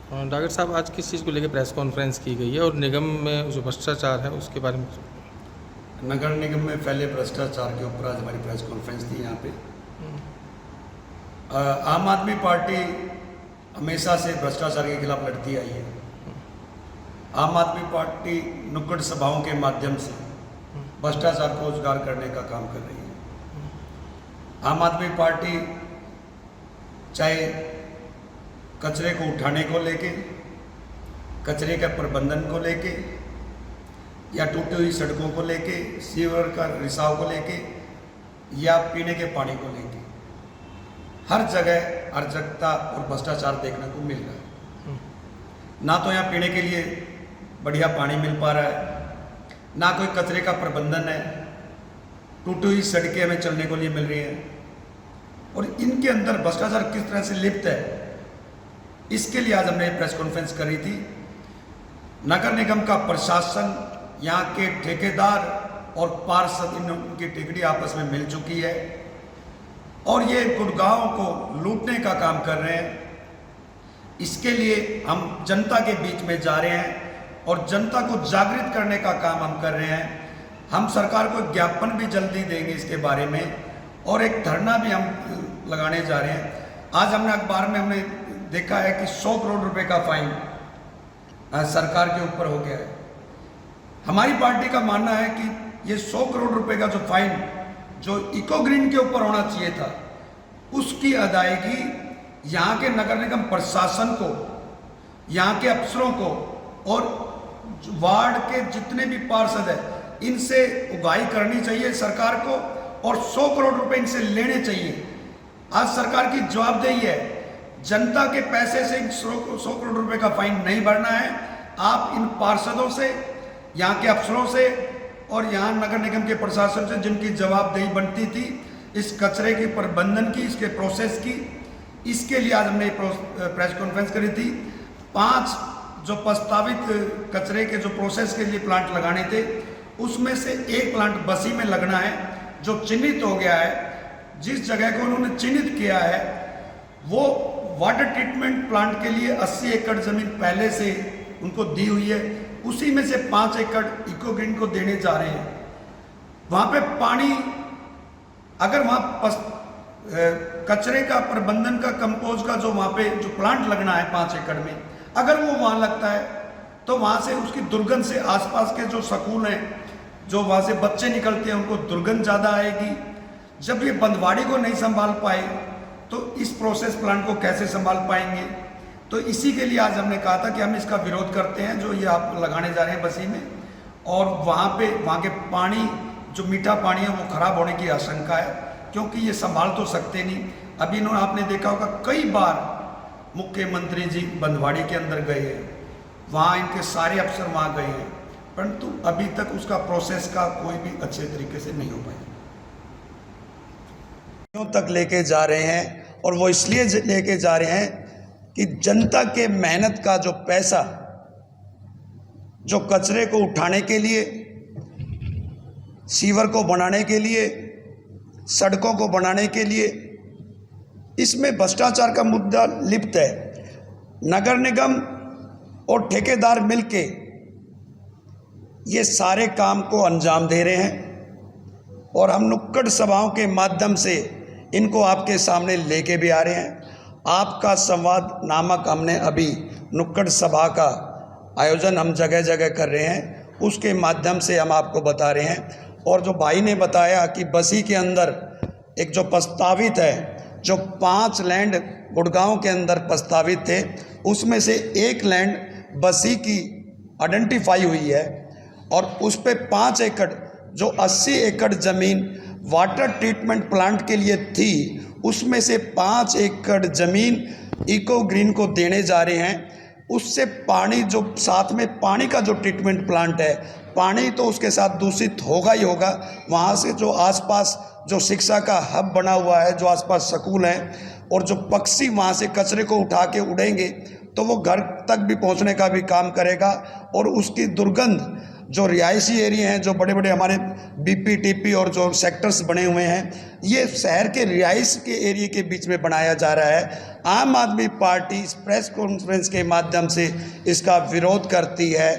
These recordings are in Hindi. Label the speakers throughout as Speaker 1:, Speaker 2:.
Speaker 1: डॉक्टर साहब, आज किस चीज़ को लेकर प्रेस कॉन्फ्रेंस की गई है और निगम में जो भ्रष्टाचार है उसके बारे में?
Speaker 2: नगर निगम में फैले भ्रष्टाचार के ऊपर आज हमारी प्रेस कॉन्फ्रेंस थी यहाँ पे। आम आदमी पार्टी हमेशा से भ्रष्टाचार के खिलाफ लड़ती आई है। आम आदमी पार्टी नुक्कड़ सभाओं के माध्यम से भ्रष्टाचार को उजागर करने का काम कर रही है। आम आदमी पार्टी चाहे कचरे को उठाने को लेके, कचरे के प्रबंधन को लेके, या टूटी हुई सड़कों को लेके, सीवर का रिसाव को लेके, या पीने के पानी को लेके, हर जगह अराजकता और भ्रष्टाचार देखने को मिल रहा है। ना तो यहाँ पीने के लिए बढ़िया पानी मिल पा रहा है, ना कोई कचरे का प्रबंधन है, टूटी हुई सड़कें हमें चलने को लिए मिल रही हैं, और इनके अंदर भ्रष्टाचार किस तरह से लिप्त है, इसके लिए आज हमने प्रेस कॉन्फ्रेंस करी थी। नगर निगम का प्रशासन, यहाँ के ठेकेदार और पार्षद, इनकी टिकड़ी आपस में मिल चुकी है और ये गुड़गांव को लूटने का काम कर रहे हैं। इसके लिए हम जनता के बीच में जा रहे हैं और जनता को जागृत करने का काम हम कर रहे हैं। हम सरकार को ज्ञापन भी जल्दी देंगे इसके बारे में, और एक धरना भी हम लगाने जा रहे हैं। आज हमने अखबार में हमने देखा है कि 100 करोड़ रुपए का फाइन सरकार के ऊपर हो गया है। हमारी पार्टी का मानना है कि ये 100 करोड़ रुपए का जो फाइन जो इको ग्रीन के ऊपर होना चाहिए था, उसकी अदायगी यहाँ के नगर निगम प्रशासन को, यहाँ के अफसरों को और वार्ड के जितने भी पार्षद है, इनसे उगाही करनी चाहिए सरकार को, और 100 करोड़ रुपए इनसे लेने चाहिए। आज सरकार की जवाबदेही है, जनता के पैसे से 100 करोड़ रुपए का फाइन नहीं भरना है। आप इन पार्षदों से, यहाँ के अफसरों से और यहाँ नगर निगम के प्रशासन से, जिनकी जवाबदेही बनती थी इस कचरे के प्रबंधन की, इसके प्रोसेस की, इसके लिए आज हमने प्रेस कॉन्फ्रेंस करी थी। 5 जो प्रस्तावित कचरे के जो प्रोसेस के लिए प्लांट लगाने थे, उसमें से एक प्लांट बसी में लगना है, जो चिन्हित हो गया है। जिस जगह को उन्होंने चिन्हित किया है वो वाटर ट्रीटमेंट प्लांट के लिए 80 एकड़ जमीन पहले से उनको दी हुई है, उसी में से 5 एकड़ इको ग्रीन को देने जा रहे हैं। वहाँ पे पानी, अगर वहाँ कचरे का प्रबंधन का, कंपोज का जो वहाँ पे जो प्लांट लगना है 5 एकड़ में, अगर वो वहाँ लगता है तो वहाँ से उसकी दुर्गंध से आसपास के जो स्कूल हैं, जो वहाँ से बच्चे निकलते हैं, उनको दुर्गंध ज़्यादा आएगी। जब ये बंदवाड़ी को नहीं संभाल पाए तो इस प्रोसेस प्लांट को कैसे संभाल पाएंगे? तो इसी के लिए आज हमने कहा था कि हम इसका विरोध करते हैं, जो ये आप लगाने जा रहे हैं बसी में, और वहाँ के पानी, जो मीठा पानी है, वो खराब होने की आशंका है, क्योंकि ये संभाल तो सकते नहीं। अभी इन्होंने, आपने देखा होगा, कई बार मुख्यमंत्री जी बंदवाड़ी के अंदर गए हैं, वहाँ इनके सारे अफसर वहाँ गए हैं, परंतु अभी तक उसका प्रोसेस का कोई भी अच्छे तरीके से नहीं हो पाया। तक लेके जा रहे हैं, और वो इसलिए लेके जा रहे हैं कि जनता के मेहनत का जो पैसा, जो कचरे को उठाने के लिए, सीवर को बनाने के लिए, सड़कों को बनाने के लिए, इसमें भ्रष्टाचार का मुद्दा लिप्त है। नगर निगम और ठेकेदार मिलके ये सारे काम को अंजाम दे रहे हैं, और हम नुक्कड़ सभाओं के माध्यम से इनको आपके सामने लेके भी आ रहे हैं। आपका संवाद नामक हमने अभी नुक्कड़ सभा का आयोजन हम जगह जगह कर रहे हैं, उसके माध्यम से हम आपको बता रहे हैं। और जो भाई ने बताया कि बसी के अंदर एक जो प्रस्तावित है, जो 5 लैंड गुड़गांव के अंदर प्रस्तावित थे, उसमें से एक लैंड बसी की आइडेंटिफाई हुई है, और उस पे 5 एकड़, जो 80 एकड़ ज़मीन वाटर ट्रीटमेंट प्लांट के लिए थी, उसमें से 5 एकड़ ज़मीन इको ग्रीन को देने जा रहे हैं। उससे पानी, जो साथ में पानी का जो ट्रीटमेंट प्लांट है, पानी तो उसके साथ दूषित होगा ही होगा। वहाँ से जो आसपास जो शिक्षा का हब बना हुआ है, जो आसपास स्कूल हैं, और जो पक्षी वहाँ से कचरे को उठा के उड़ेंगे तो वो घर तक भी पहुँचने का भी काम करेगा, और उसकी दुर्गंध जो रिहायशी एरिया हैं, जो बड़े बड़े हमारे बीपीटीपी और जो सेक्टर्स बने हुए हैं, ये शहर के रिहाइश के एरिया के बीच में बनाया जा रहा है। आम आदमी पार्टी इस प्रेस कॉन्फ्रेंस के माध्यम से इसका विरोध करती है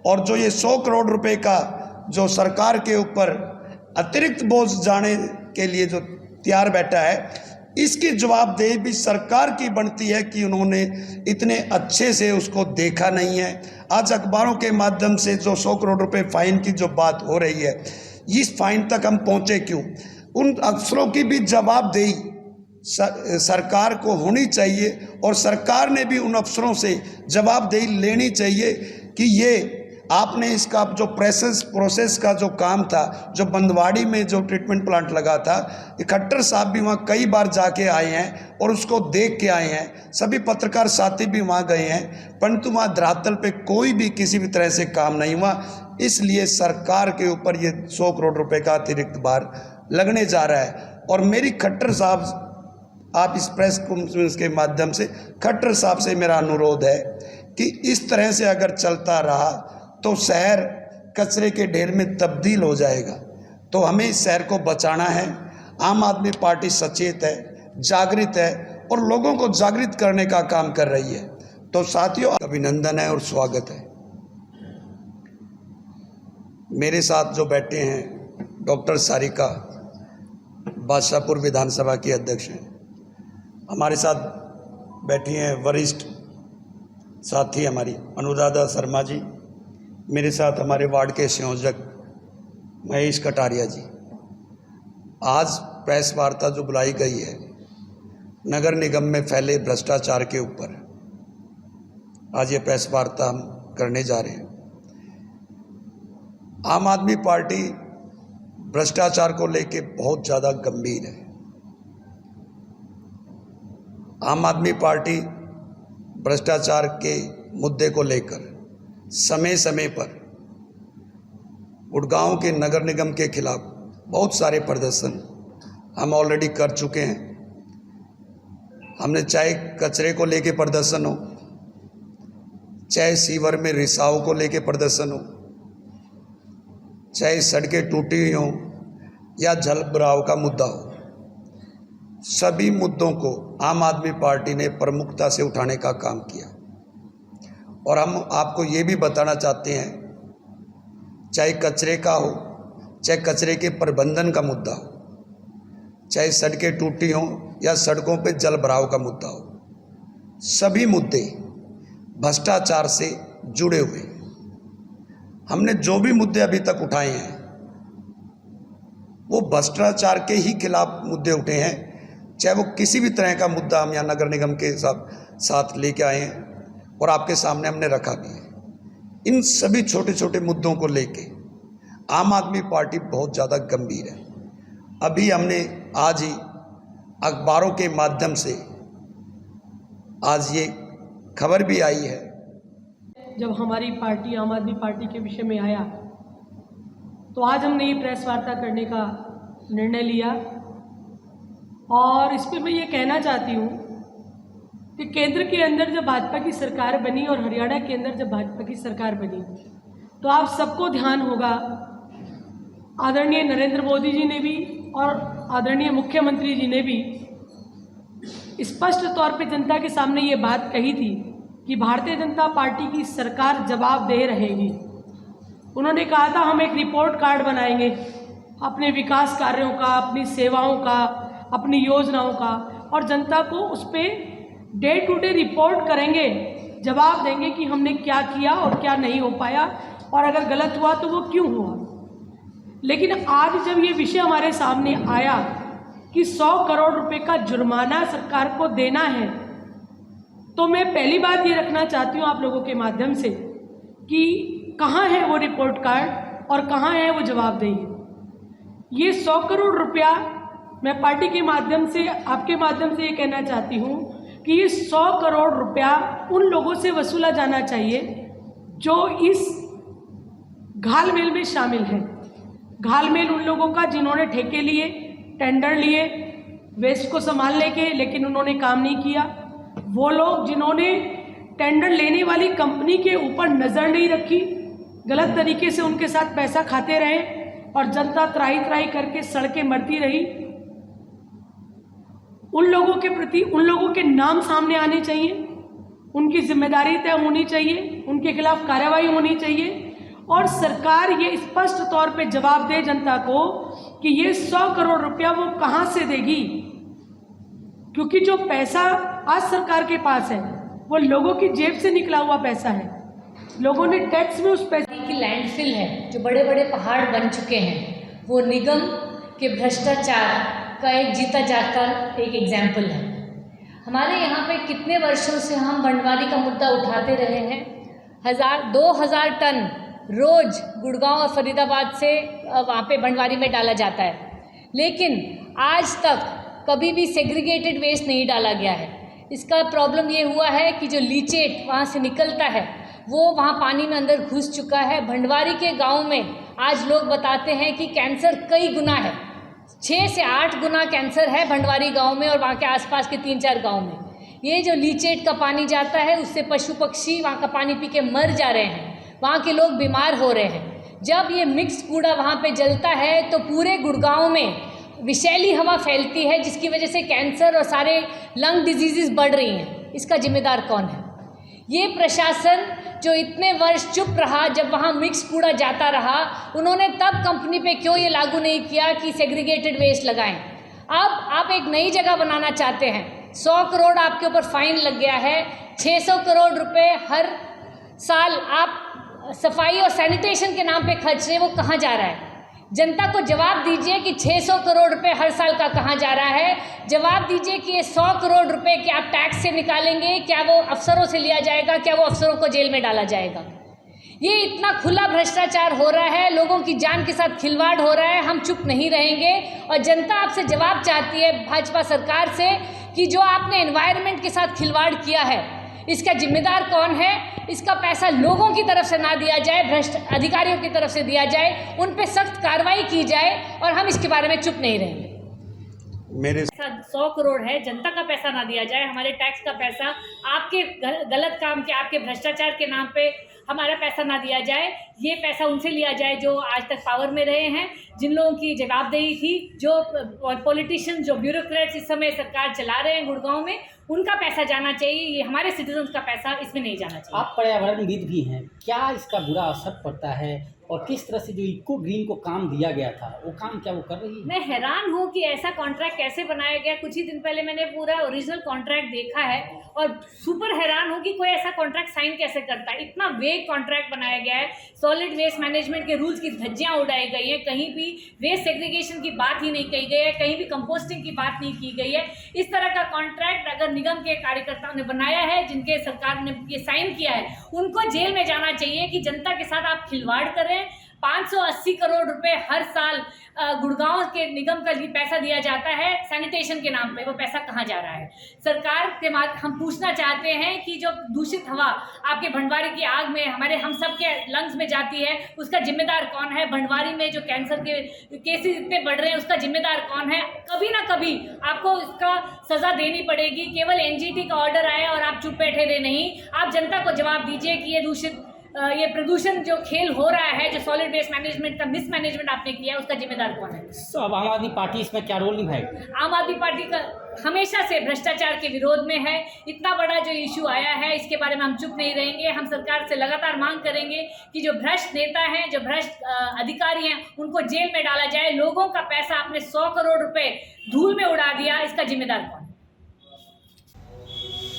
Speaker 2: और जो ये 100 करोड़ रुपए का जो सरकार के ऊपर अतिरिक्त बोझ जाने के लिए जो तैयार बैठा है, इसकी जवाबदेही भी सरकार की बनती है कि उन्होंने इतने अच्छे से उसको देखा नहीं है। आज अखबारों के माध्यम से जो 100 करोड़ रुपए फाइन की जो बात हो रही है, इस फाइन तक हम पहुंचे क्यों? उन अफसरों की भी जवाबदेही सरकार को होनी चाहिए और सरकार ने भी उन अफसरों से जवाबदेही लेनी चाहिए कि ये आपने इसका जो प्रोसेस का जो काम था, जो बंदवाड़ी में जो ट्रीटमेंट प्लांट लगा था, खट्टर साहब भी वहाँ कई बार जाके आए हैं और उसको देख के आए हैं, सभी पत्रकार साथी भी वहाँ गए हैं, परंतु वहाँ धरातल पे कोई भी किसी भी तरह से काम नहीं हुआ। इसलिए सरकार के ऊपर ये 100 करोड़ रुपए का अतिरिक्त भार लगने जा रहा है। और मेरी खट्टर साहब, आप इस प्रेस कॉन्फ्रेंस के माध्यम से खट्टर साहब से मेरा अनुरोध है कि इस तरह से अगर चलता रहा तो शहर कचरे के ढेर में तब्दील हो जाएगा। तो हमें इस शहर को बचाना है। आम आदमी पार्टी सचेत है, जागृत है और लोगों को जागृत करने का काम कर रही है। तो साथियों, अभिनंदन है और स्वागत है। मेरे साथ जो बैठे हैं डॉक्टर सारिका, बादशाहपुर विधानसभा की अध्यक्ष हैं। हमारे साथ बैठी हैं वरिष्ठ साथी हमारी अनुराधा शर्मा जी। मेरे साथ हमारे वार्ड के संयोजक महेश कटारिया जी। आज प्रेस वार्ता जो बुलाई गई है नगर निगम में फैले भ्रष्टाचार के ऊपर, आज ये प्रेस वार्ता हम करने जा रहे हैं। आम आदमी पार्टी भ्रष्टाचार को लेके बहुत ज़्यादा गंभीर है। आम आदमी पार्टी भ्रष्टाचार के मुद्दे को लेकर समय समय पर गुड़गांव के नगर निगम के खिलाफ बहुत सारे प्रदर्शन हम ऑलरेडी कर चुके हैं। हमने चाहे कचरे को लेके प्रदर्शन हो, चाहे सीवर में रिसाव को लेके प्रदर्शन हो, चाहे सड़कें टूटी हुई हों या जल भराव का मुद्दा हो, सभी मुद्दों को आम आदमी पार्टी ने प्रमुखता से उठाने का काम किया। और हम आपको ये भी बताना चाहते हैं, चाहे कचरे का हो, चाहे कचरे के प्रबंधन का मुद्दा हो, चाहे सड़कें टूटी हों या सड़कों पे जल भराव का मुद्दा हो, सभी मुद्दे भ्रष्टाचार से जुड़े हुए। हमने जो भी मुद्दे अभी तक उठाए हैं वो भ्रष्टाचार के ही खिलाफ मुद्दे उठे हैं। चाहे वो किसी भी तरह का मुद्दा हम यहाँ नगर निगम के साथ लेके आए हैं और आपके सामने हमने रखा भी है। इन सभी छोटे छोटे मुद्दों को लेके आम आदमी पार्टी बहुत ज़्यादा गंभीर है। अभी हमने आज ही अखबारों के माध्यम से आज ये खबर भी आई है।
Speaker 3: जब हमारी पार्टी आम आदमी पार्टी के विषय में आया तो आज हमने ये प्रेस वार्ता करने का निर्णय लिया। और इस पर मैं ये कहना चाहती हूँ कि केंद्र के अंदर जब भाजपा की सरकार बनी और हरियाणा के अंदर जब भाजपा की सरकार बनी तो आप सबको ध्यान होगा, आदरणीय नरेंद्र मोदी जी ने भी और आदरणीय मुख्यमंत्री जी ने भी स्पष्ट तौर पे जनता के सामने ये बात कही थी कि भारतीय जनता पार्टी की सरकार जवाबदेह रहेगी। उन्होंने कहा था हम एक रिपोर्ट कार्ड बनाएंगे अपने विकास कार्यों का, अपनी सेवाओं का, अपनी योजनाओं का, और जनता को उस per day to day report करेंगे, जवाब देंगे कि हमने क्या किया और क्या नहीं हो पाया, और अगर गलत हुआ तो वो क्यों हुआ। लेकिन आज जब ये विषय हमारे सामने आया कि 100 करोड़ रुपए का जुर्माना सरकार को देना है, तो मैं पहली बात ये रखना चाहती हूँ आप लोगों के माध्यम से कि कहाँ है वो रिपोर्ट कार्ड और कहाँ है वो जवाबदेही। ये 100 करोड़ रुपया मैं पार्टी के माध्यम से, आपके माध्यम से ये कहना चाहती हूँ कि ये 100 करोड़ रुपया उन लोगों से वसूला जाना चाहिए जो इस घालमेल में शामिल हैं। घालमेल उन लोगों का जिन्होंने ठेके लिए, टेंडर लिए वेस्ट को संभालने के, लेकिन उन्होंने काम नहीं किया। वो लोग जिन्होंने टेंडर लेने वाली कंपनी के ऊपर नज़र नहीं रखी, गलत तरीके से उनके साथ पैसा खाते रहे और जनता त्राही त्राही करके सड़कें मरती रही। उन लोगों के प्रति उन लोगों के नाम सामने आने चाहिए, उनकी जिम्मेदारी तय होनी चाहिए, उनके खिलाफ कार्रवाई होनी चाहिए और सरकार ये स्पष्ट तौर पे जवाब दे जनता को कि ये 100 करोड़ रुपया वो कहाँ से देगी, क्योंकि जो पैसा आज सरकार के पास है वो लोगों की जेब से निकला हुआ पैसा है। लोगों ने टैक्स में उस पैसे
Speaker 4: की लैंडफिल है, जो बड़े बड़े पहाड़ बन चुके हैं, वो निगम के भ्रष्टाचार का एक जीता जागता एक एग्जाम्पल है। हमारे यहाँ पे कितने वर्षों से हम भंडवारी का मुद्दा उठाते रहे हैं। 2000 टन रोज गुड़गांव और फरीदाबाद से वहाँ पे भंडवारी में डाला जाता है, लेकिन आज तक कभी भी सेग्रीगेटेड वेस्ट नहीं डाला गया है। इसका प्रॉब्लम ये हुआ है कि जो लीचेट वहाँ से निकलता है वो वहाँ पानी में अंदर घुस चुका है। भंडवारी के गांव में आज लोग बताते हैं कि कैंसर कई गुना है, 6 से 8 गुना कैंसर है भंडवारी गांव में और वहाँ के आसपास के 3-4 गांव में। ये जो लीचेट का पानी जाता है उससे पशु पक्षी वहाँ का पानी पी के मर जा रहे हैं, वहाँ के लोग बीमार हो रहे हैं। जब ये मिक्स कूड़ा वहाँ पे जलता है तो पूरे गुड़गांव में विषैली हवा फैलती है, जिसकी वजह से कैंसर और सारे लंग डिजीज़ बढ़ रही हैं। इसका जिम्मेदार कौन है? ये प्रशासन जो इतने वर्ष चुप रहा जब वहाँ मिक्स कूड़ा जाता रहा, उन्होंने तब कंपनी पे क्यों ये लागू नहीं किया कि सेग्रीगेटेड वेस्ट लगाएं। अब आप एक नई जगह बनाना चाहते हैं, 100 करोड़ आपके ऊपर फाइन लग गया है, 600 करोड़ रुपए हर साल आप सफाई और सैनिटेशन के नाम पे खर्च रहे, वो कहाँ जा रहा है? जनता को जवाब दीजिए कि 600 करोड़ रुपए हर साल का कहाँ जा रहा है। जवाब दीजिए कि ये 100 करोड़ रुपए क्या आप टैक्स से निकालेंगे, क्या वो अफसरों से लिया जाएगा, क्या वो अफसरों को जेल में डाला जाएगा? ये इतना खुला भ्रष्टाचार हो रहा है, लोगों की जान के साथ खिलवाड़ हो रहा है। हम चुप नहीं रहेंगे और जनता आपसे जवाब चाहती है भाजपा सरकार से कि जो आपने एनवायरनमेंट के साथ खिलवाड़ किया है इसका जिम्मेदार कौन है? इसका पैसा लोगों की तरफ से ना दिया जाए, भ्रष्ट अधिकारियों की तरफ से दिया जाए, उन पे सख्त कार्रवाई की जाए और हम इसके बारे में चुप नहीं रहेंगे।
Speaker 2: मेरे
Speaker 4: 100 करोड़ है, जनता का पैसा ना दिया जाए, हमारे टैक्स का पैसा आपके गलत काम के, आपके भ्रष्टाचार के नाम पे हमारा पैसा ना दिया जाए। ये पैसा उनसे लिया जाए जो आज तक पावर में रहे हैं, जिन लोगों की जवाबदेही थी, जो पॉलिटिशियन, जो ब्यूरोक्रेट्स इस समय सरकार चला रहे हैं गुड़गांव में, उनका पैसा जाना चाहिए। ये हमारे सिटीजन्स का पैसा इसमें नहीं जाना चाहिए।
Speaker 5: आप पर्यावरणविद भी हैं, क्या इसका बुरा असर पड़ता है और किस तरह से जो इको ग्रीन को काम दिया गया था वो काम क्या वो कर रही है?
Speaker 4: मैं हैरान हूँ कि ऐसा कॉन्ट्रैक्ट कैसे बनाया गया। कुछ ही दिन पहले मैंने पूरा ओरिजिनल कॉन्ट्रैक्ट देखा है और सुपर हैरान हूँ कि कोई ऐसा कॉन्ट्रैक्ट साइन कैसे करता है। इतना वेग कॉन्ट्रैक्ट बनाया गया है, सॉलिड वेस्ट मैनेजमेंट के रूल्स की धज्जियाँ उड़ाई गई हैं, कहीं भी वेस्ट सेग्रीगेशन की बात ही नहीं कही गई है, कहीं भी कंपोस्टिंग की बात नहीं की गई है। इस तरह का कॉन्ट्रैक्ट अगर निगम के कार्यकर्ताओं ने बनाया है, जिनके सरकार ने ये साइन किया है, उनको जेल में जाना चाहिए कि जनता के साथ आप खिलवाड़ करें। 580 करोड़ रुपए हर साल गुड़गांव के निगम का पैसा दिया जाता है सैनिटेशन के नाम पे, वो पैसा कहाँ जा रहा है? सरकार के हम पूछना चाहते हैं कि जो दूषित हवा आपके भंडवारी की आग में, हमारे हम सब के लंग्स में जाती है, उसका जिम्मेदार कौन है? भंडवारी में जो कैंसर के केसेस इतने बढ़ रहे हैं, उसका जिम्मेदार कौन है? कभी ना कभी आपको इसका सजा देनी पड़ेगी। केवल एनजीटी का ऑर्डर आया और आप चुप बैठे रहे नहीं, आप जनता को जवाब दीजिए कि ये प्रदूषण जो खेल हो रहा है, जो सॉलिड वेस्ट मैनेजमेंट का मिसमैनेजमेंट आपने किया है, उसका जिम्मेदार कौन है?
Speaker 5: अब आम आदमी पार्टी इसमें क्या रोल निभाएगी?
Speaker 4: आम आदमी पार्टी का हमेशा से भ्रष्टाचार के विरोध में है। इतना बड़ा जो इशू आया है, इसके बारे में हम चुप नहीं रहेंगे। हम सरकार से लगातार मांग करेंगे कि जो भ्रष्ट नेता हैं, जो भ्रष्ट अधिकारी हैं, उनको जेल में डाला जाए। लोगों का पैसा आपने 100 करोड़ रुपए धूल में उड़ा दिया, इसका जिम्मेदार कौन है?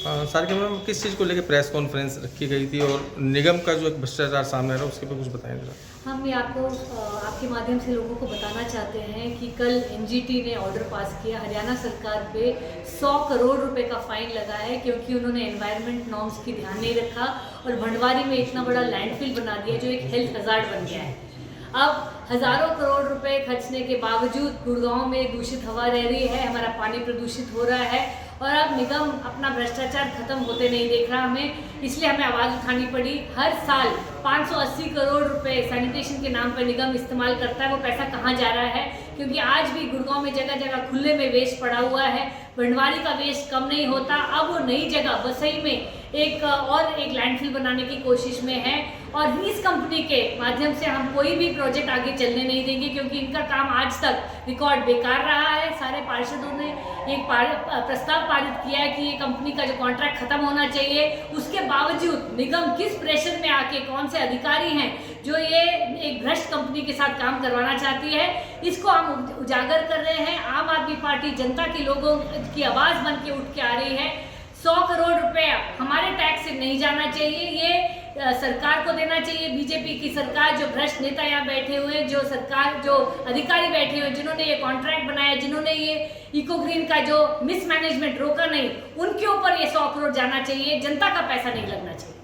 Speaker 1: सार के मैम, किस चीज़ को लेकर प्रेस कॉन्फ्रेंस रखी गई थी और निगम का जो एक भ्रष्टाचार सामने आ रहा है उसके पे कुछ बताएं जरा।
Speaker 4: हम ये आपके माध्यम से लोगों को बताना चाहते हैं कि कल एनजीटी ने ऑर्डर पास किया, हरियाणा सरकार पे 100 करोड़ रुपए का फाइन लगा है क्योंकि उन्होंने एनवायरनमेंट नॉर्म्स की ध्यान नहीं रखा और भंडवारी में इतना बड़ा लैंडफिल बना दिया जो एक हेल्थ हजार्ड बन गया है। अब हज़ारों करोड़ रुपए खर्चने के बावजूद गुड़गांव में दूषित हवा रह रही है, हमारा पानी प्रदूषित हो रहा है और अब निगम अपना भ्रष्टाचार खत्म होते नहीं देख रहा हमें, इसलिए हमें आवाज़ उठानी पड़ी। हर साल 580 करोड़ रुपए सैनिटेशन के नाम पर निगम इस्तेमाल करता है, वो पैसा कहाँ जा रहा है? क्योंकि आज भी गुड़गांव में जगह जगह खुले में वेस्ट पड़ा हुआ है, भंडवारी का वेस्ट कम नहीं होता। अब वो नई जगह बसई में एक लैंडफिल बनाने की कोशिश में है। और इस कंपनी के माध्यम से हम कोई भी प्रोजेक्ट आगे चलने नहीं देंगे, क्योंकि इनका काम आज तक रिकॉर्ड बेकार रहा है। सारे पार्षदों ने एक प्रस्ताव पारित किया है कि ये कंपनी का जो कॉन्ट्रैक्ट खत्म होना चाहिए। उसके बावजूद निगम किस प्रेशर में आके कौन से अधिकारी हैं जो ये एक भ्रष्ट कंपनी के साथ काम करवाना चाहती है, इसको हम उजागर कर रहे हैं। आम आदमी पार्टी जनता के लोगों की आवाज़ बन के उठ के आ रही है। 100 करोड़ रुपया हमारे टैक्स से नहीं जाना चाहिए, ये सरकार को देना चाहिए। बीजेपी की सरकार, जो भ्रष्ट नेता यहाँ बैठे हुए, जो अधिकारी बैठे हुए, जिन्होंने ये कॉन्ट्रैक्ट बनाया, जिन्होंने ये इको ग्रीन का जो मिसमैनेजमेंट रोका नहीं, उनके ऊपर ये 100 करोड़ जाना चाहिए। जनता का पैसा नहीं लगना चाहिए।